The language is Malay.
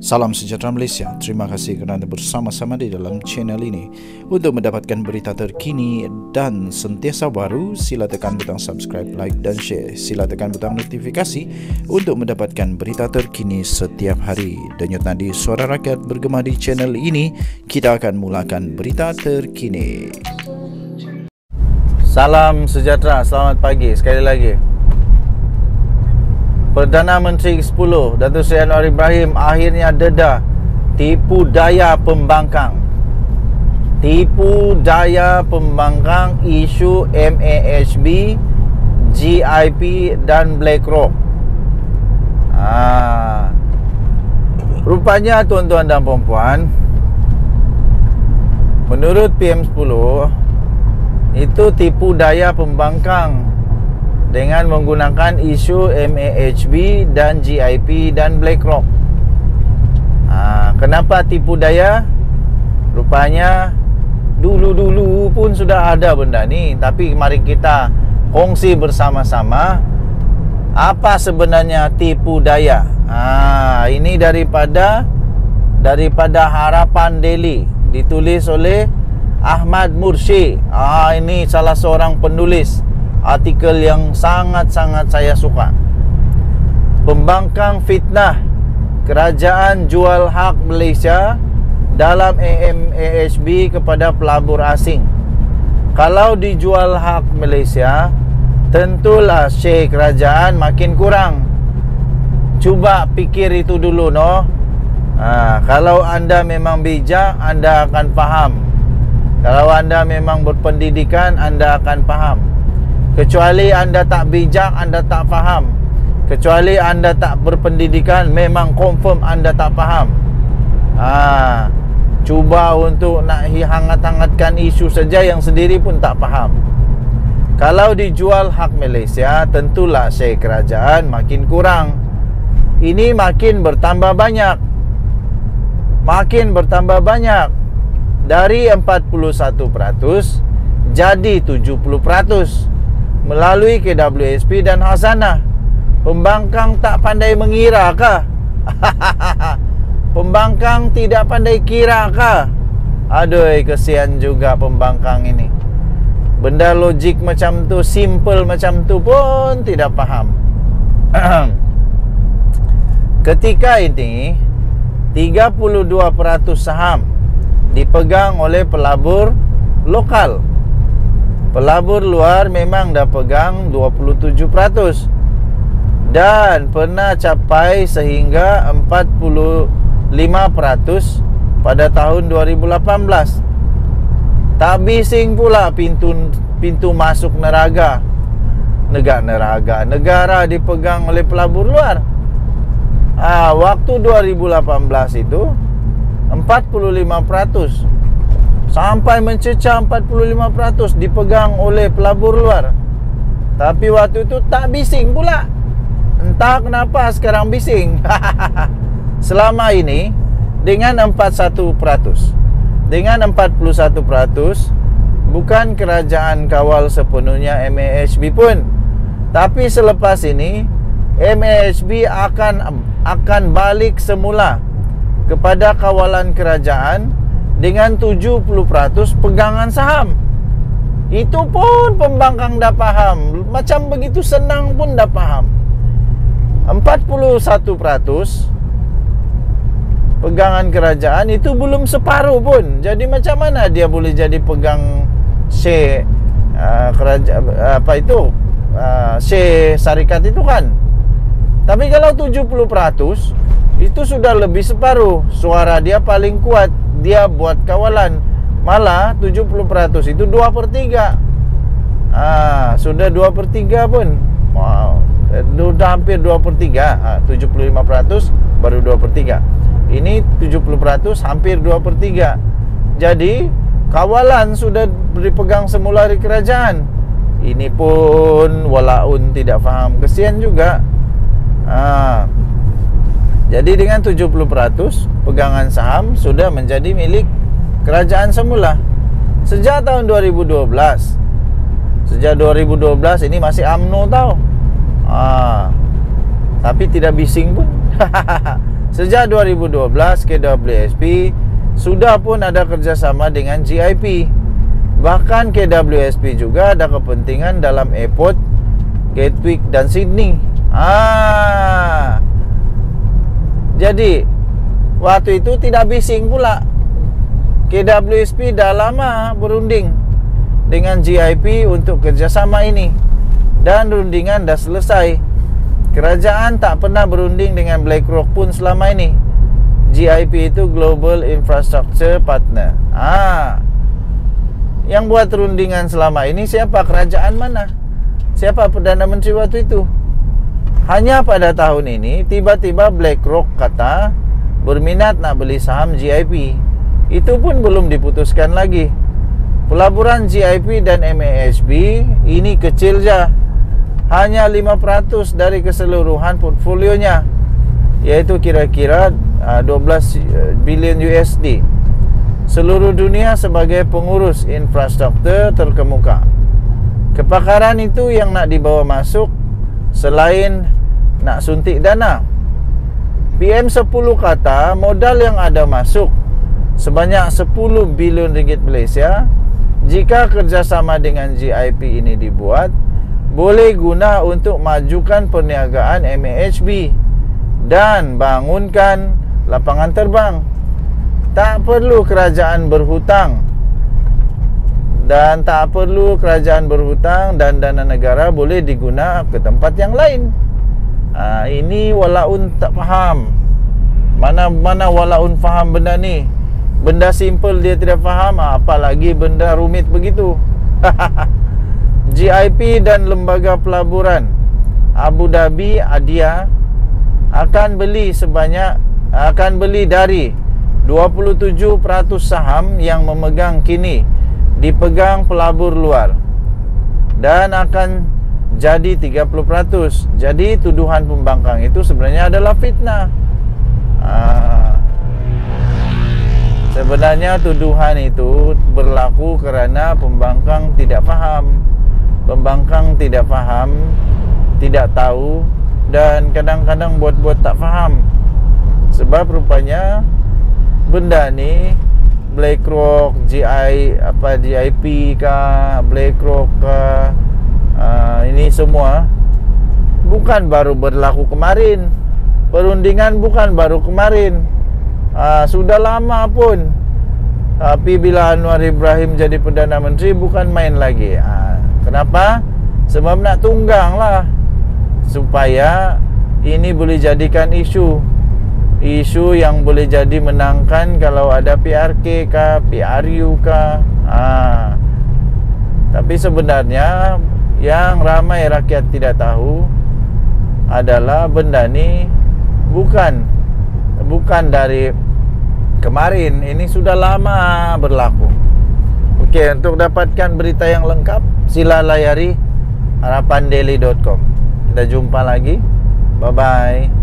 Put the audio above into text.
Salam sejahtera Malaysia. Terima kasih kerana bersama-sama di dalam channel ini. Untuk mendapatkan berita terkini dan sentiasa baru, sila tekan butang subscribe, like dan share. Sila tekan butang notifikasi untuk mendapatkan berita terkini setiap hari. Denyut nadi suara rakyat bergema di channel ini. Kita akan mulakan berita terkini. Salam sejahtera, selamat pagi sekali lagi. Perdana Menteri ke-10 Datuk Seri Anwar Ibrahim akhirnya dedah tipu daya pembangkang. Tipu daya pembangkang isu MAHB, GIP dan BlackRock. Rupanya tuan-tuan dan puan-puan, menurut PM10 itu tipu daya pembangkang dengan menggunakan isu MAHB dan GIP dan BlackRock. Kenapa tipu daya? Rupanya dulu-dulu pun sudah ada benda ni, tapi mari kita kongsi bersama-sama apa sebenarnya tipu daya. Ini daripada Harapan Daily, ditulis oleh Ahmad Mursyid. Ini salah seorang penulis artikel yang sangat-sangat saya suka. Pembangkang fitnah kerajaan jual hak Malaysia dalam MAHB kepada pelabur asing. Kalau dijual hak Malaysia, tentulah share kerajaan makin kurang. Cuba fikir itu dulu, no? Kalau anda memang bijak, anda akan faham. Kalau anda memang berpendidikan, anda akan faham. Kecuali anda tak bijak, anda tak faham. Kecuali anda tak berpendidikan, memang confirm anda tak faham. Cuba untuk nak hangat-hangatkan isu saja yang sendiri pun tak faham. Kalau dijual hak Malaysia, tentulah share kerajaan makin kurang. Ini makin bertambah banyak. Makin bertambah banyak. Dari 41% jadi 70%. Melalui KWSP dan Khazanah. Pembangkang tak pandai mengira kah? Pembangkang tidak pandai kira kah? Aduh, kesian juga pembangkang ini. Benda logik macam tu, simple macam tu pun tidak faham. Ketika ini 32% saham dipegang oleh pelabur lokal. Pelabur luar memang dah pegang 27% dan pernah capai sehingga 45% pada tahun 2018. Tak bising pula pintu masuk negara dipegang oleh pelabur luar. Waktu 2018 itu 45%. Sampai mencecah 45% dipegang oleh pelabur luar. Tapi waktu itu tak bising pula. Entah kenapa sekarang bising. Selama ini dengan 41%, dengan 41%, bukan kerajaan kawal sepenuhnya MAHB pun. Tapi selepas ini MAHB akan balik semula kepada kawalan kerajaan dengan 70% pegangan saham. Itu pun pembangkang dah faham. Macam begitu senang pun dah faham. 41% pegangan kerajaan itu belum separuh pun. Jadi macam mana dia boleh jadi pegang share share syarikat itu kan? Tapi kalau 70% itu sudah lebih separuh. Suara dia paling kuat. Dia buat kawalan. Malah 70% itu 2/3. Sudah 2/3 pun. Wow. Sudah hampir 2/3. 75% baru 2/3. Ini 70% hampir 2/3. Jadi kawalan sudah dipegang semula di kerajaan. Ini pun walaupun tidak faham, kesian juga. Jadi dengan 70% pegangan saham sudah menjadi milik kerajaan semula. Sejak tahun 2012. Sejak 2012 ini masih UMNO tau. Tapi tidak bising pun. Sejak 2012 KWSP sudah pun ada kerjasama dengan GIP. Bahkan KWSP juga ada kepentingan dalam airport Gatwick dan Sydney. Jadi waktu itu tidak bising pula. KWSP dah lama berunding dengan GIP untuk kerjasama ini, dan rundingan dah selesai. Kerajaan tak pernah berunding dengan BlackRock pun selama ini. GIP itu Global Infrastructure Partner. Yang buat rundingan selama ini siapa? Kerajaan mana? Siapa Perdana Menteri waktu itu? Hanya pada tahun ini tiba-tiba BlackRock kata berminat nak beli saham GIP. Itu pun belum diputuskan lagi. Pelaburan GIP dan MAHB ini kecil je, hanya 5% dari keseluruhan portfolionya, yaitu kira-kira 12 bilion USD. Seluruh dunia sebagai pengurus infrastruktur terkemuka. Kepakaran itu yang nak dibawa masuk selain nak suntik dana. PM10 kata modal yang ada masuk sebanyak 10 bilion ringgit Malaysia, jika kerjasama dengan GIP ini dibuat, boleh guna untuk majukan perniagaan MAHB dan bangunkan lapangan terbang. Tak perlu kerajaan berhutang, dan dana negara boleh diguna ke tempat yang lain. Ini walaun tak faham. Mana walaun faham benda ni. Benda simple dia tidak faham, apalagi benda rumit begitu. GIP dan Lembaga Pelaburan Abu Dhabi Adia akan beli dari 27% saham yang memegang kini dipegang pelabur luar, dan akan jadi 30%. Jadi tuduhan pembangkang itu sebenarnya adalah fitnah. Sebenarnya tuduhan itu berlaku kerana pembangkang tidak faham. Pembangkang tidak faham, tidak tahu, dan kadang-kadang buat-buat tak faham. Sebab rupanya benda ni BlackRock, GIP kah, BlackRock kah, ini semua bukan baru berlaku kemarin. Perundingan bukan baru kemarin. Sudah lama pun. Tapi bila Anwar Ibrahim jadi Perdana Menteri, bukan main lagi. Kenapa? Sebab nak tunggang lah, supaya ini boleh jadikan isu yang boleh jadi menangkan kalau ada PRK kah, PRU kah. Tapi sebenarnya yang ramai rakyat tidak tahu adalah benda ni bukan dari kemarin. Ini sudah lama berlaku. Okey, untuk dapatkan berita yang lengkap, sila layari harapandaily.com. Kita jumpa lagi. Bye-bye.